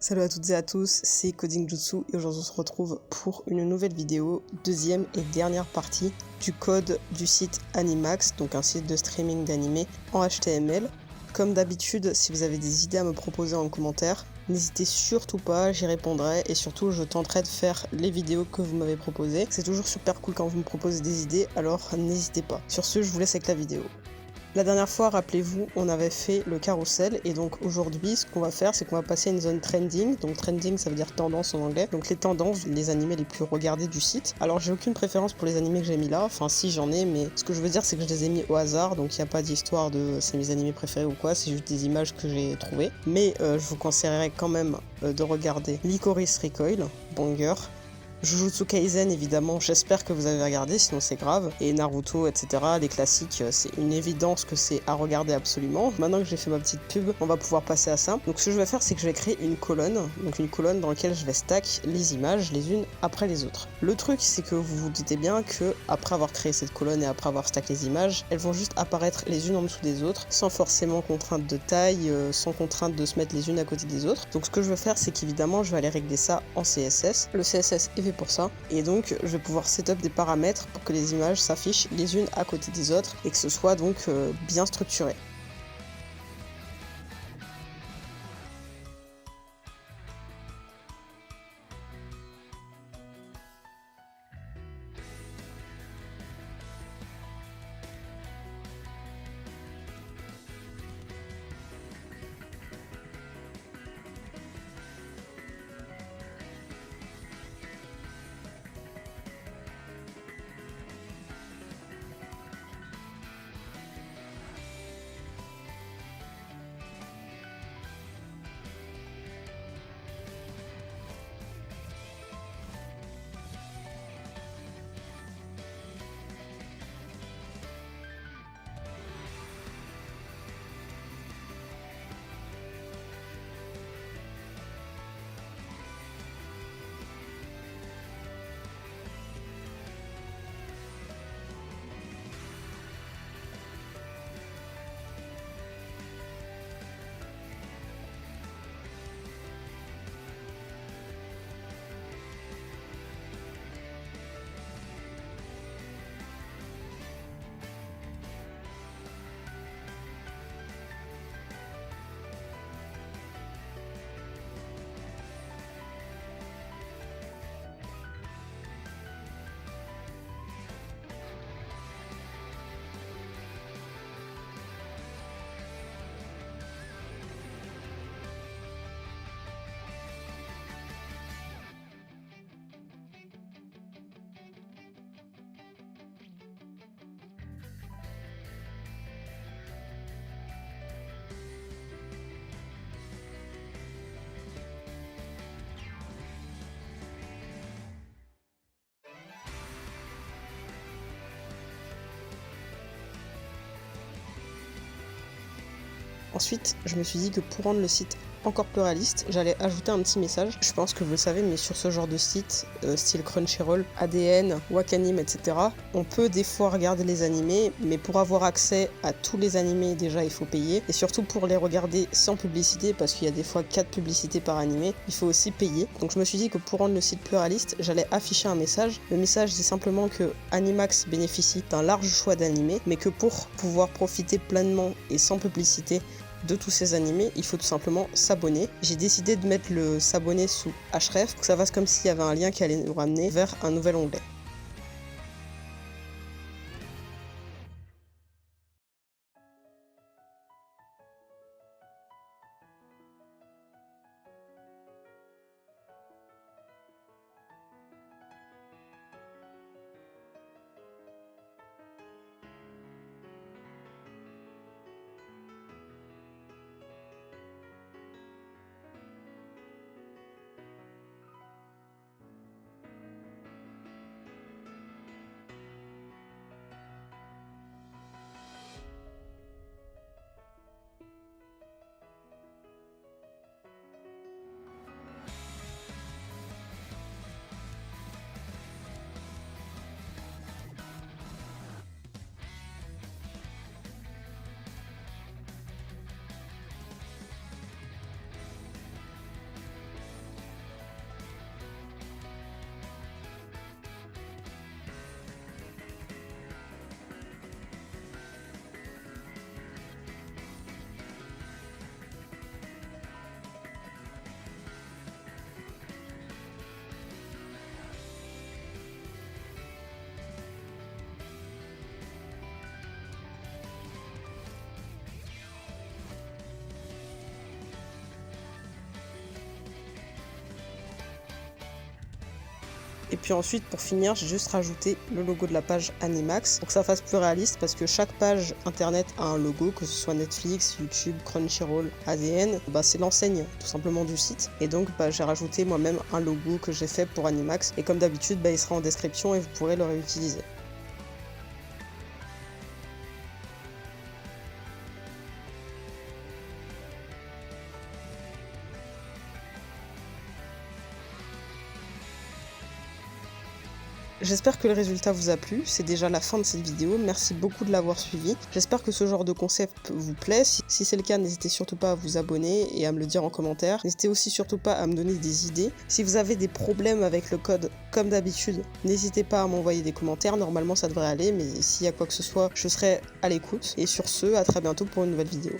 Salut à toutes et à tous, c'est Coding Jutsu et aujourd'hui on se retrouve pour une nouvelle vidéo, deuxième et dernière partie du code du site Animax, donc un site de streaming d'animé en HTML. Comme d'habitude, si vous avez des idées à me proposer en commentaire, n'hésitez surtout pas, j'y répondrai et surtout je tenterai de faire les vidéos que vous m'avez proposées. C'est toujours super cool quand vous me proposez des idées, alors n'hésitez pas. Sur ce, je vous laisse avec la vidéo. La dernière fois, rappelez-vous, on avait fait le carrousel et donc aujourd'hui, ce qu'on va faire, c'est qu'on va passer une zone trending. Donc trending, ça veut dire tendance en anglais. Donc les tendances, les animés les plus regardés du site. Alors j'ai aucune préférence pour les animés que j'ai mis là. Enfin si, j'en ai, mais ce que je veux dire, c'est que je les ai mis au hasard. Donc il n'y a pas d'histoire de c'est mes animés préférés ou quoi. C'est juste des images que j'ai trouvées. Mais je vous conseillerais quand même de regarder Licorice Recoil, banger. Jujutsu Kaisen, évidemment, j'espère que vous avez regardé, sinon c'est grave. Et Naruto, etc., les classiques, c'est une évidence que c'est à regarder absolument. Maintenant que j'ai fait ma petite pub, on va pouvoir passer à ça. Donc ce que je vais faire, c'est que je vais créer une colonne. Donc une colonne dans laquelle je vais stack les images les unes après les autres. Le truc, c'est que vous vous doutez bien que après avoir créé cette colonne et après avoir stack les images, elles vont juste apparaître les unes en dessous des autres, sans forcément contrainte de taille, sans contrainte de se mettre les unes à côté des autres. Donc ce que je vais faire, c'est qu'évidemment, je vais aller régler ça en CSS. Le CSS est pour ça et donc je vais pouvoir setup des paramètres pour que les images s'affichent les unes à côté des autres et que ce soit donc bien structuré. Ensuite, je me suis dit que pour rendre le site encore plus réaliste, j'allais ajouter un petit message. Je pense que vous le savez, mais sur ce genre de site, style Crunchyroll, ADN, Wakanim, etc., on peut des fois regarder les animés, mais pour avoir accès à tous les animés, déjà, il faut payer. Et surtout pour les regarder sans publicité, parce qu'il y a des fois 4 publicités par animé, il faut aussi payer. Donc je me suis dit que pour rendre le site plus réaliste, j'allais afficher un message. Le message dit simplement que Animax bénéficie d'un large choix d'animés, mais que pour pouvoir profiter pleinement et sans publicité de tous ces animés, il faut tout simplement s'abonner. J'ai décidé de mettre le s'abonner sous href pour que ça fasse comme s'il y avait un lien qui allait nous ramener vers un nouvel onglet. Et puis ensuite, pour finir, j'ai juste rajouté le logo de la page Animax pour que ça fasse plus réaliste, parce que chaque page internet a un logo, que ce soit Netflix, YouTube, Crunchyroll, ADN, c'est l'enseigne tout simplement du site. Et donc j'ai rajouté moi-même un logo que j'ai fait pour Animax, et comme d'habitude il sera en description et vous pourrez le réutiliser. J'espère que le résultat vous a plu, c'est déjà la fin de cette vidéo, merci beaucoup de l'avoir suivi. J'espère que ce genre de concept vous plaît, si c'est le cas n'hésitez surtout pas à vous abonner et à me le dire en commentaire. N'hésitez aussi surtout pas à me donner des idées. Si vous avez des problèmes avec le code, comme d'habitude, n'hésitez pas à m'envoyer des commentaires, normalement ça devrait aller, mais s'il y a quoi que ce soit, je serai à l'écoute. Et sur ce, à très bientôt pour une nouvelle vidéo.